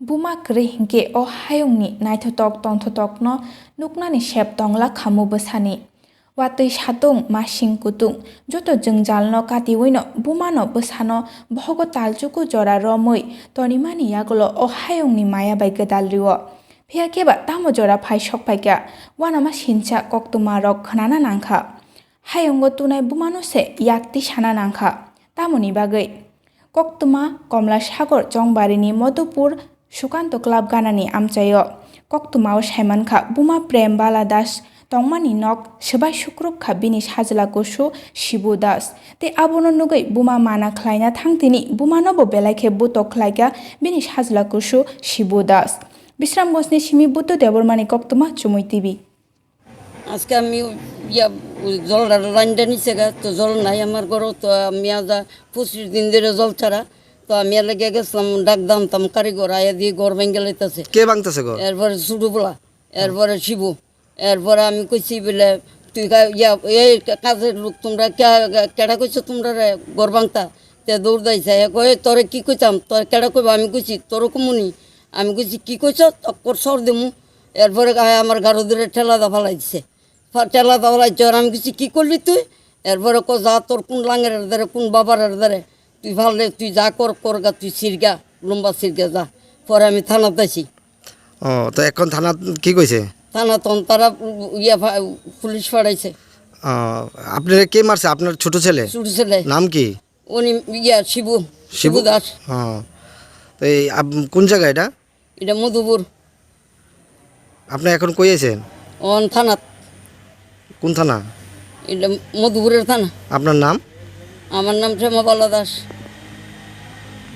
Bumak rihingke o hayungni naithotok tongthotokno nuknani sep tongla khamu bwsani. Watui satung masing kutung joto jengjalno katiwino bumano bwsano bohogo talchuku jora romui tonimani yagulo o hayungni maya bai gedal rio. Phiya keba tamo jora phai sokpaika wanama sincha koktuma rok khnana nangkha. Hayungo tunai bumano se yakti sana nangkha. Tamoni bagui. Koktuma Komla Sagor Jongbarini Madhupur Sukanto Club ganani amchayo. Koktumao saimankha Buma Prem Bala Das tongmani nok sebai sukrupkha bini sajla kusu Shibu Das. Te abono nugui Buma mana khlaina thangtini Bumanobo belaikhe buto khlaika bini sajla kusu Shibu Das. Bisramgঞ্জনি Simi Buto Debormani Koktuma Chumui TV. আজকে আমি জল লাইনটা নিচে গা তো জল নাই আমার ঘর তো আমি আজ 25 দিন ধরে জল ছাড়া তো আমি লেগে গেছিলাম ডাক দামতাম কারিগর আয়া দিয়ে ঘর ভেঙে লাইতেছে কে ভাঙতেছে ঘর এরপরে ছোটবেলা এরপরে শিবু এরপরে আমি কইছি বলে তুই এই কাজের লোক তোমরা কেডা কইছো তোমরা ঘর ভাঙতা তে দৌড় দাইছে কয়ে তোরে কি কইতাম তোর কেডা কইবা আমি কইছি তোর কমুনি আমি কইছি কি কইছো তকর সর দেমু এরপরে আমার গাড়ো ধরে ঠেলা দা ফালাই দিছে ঠেলা দা ফালাইছে আর আমি কইছি কি করলি তুই এরপরে যা তোর কোন লাঙের ধারে কোন বাবার ধারে তুই ভাবলে তুই যা করগা তুই সিরগা লম্বা সিরগা যা পরে আমি থানাতে আছি ও তো এখন থানা কি কইছে থানা তখন তারা পুলিশ পাঠাইছে আপনার কে মারছে আপনার ছোট ছেলে নাম কি উনি শিবু দাস তো এই কোন জায়গা এটা এটা মধুপুর আপনি এখন কই আছেন থানা কোন থানা এটা মধুপুরের থানা আপনার নাম আমার নাম শ্যামাবালা দাস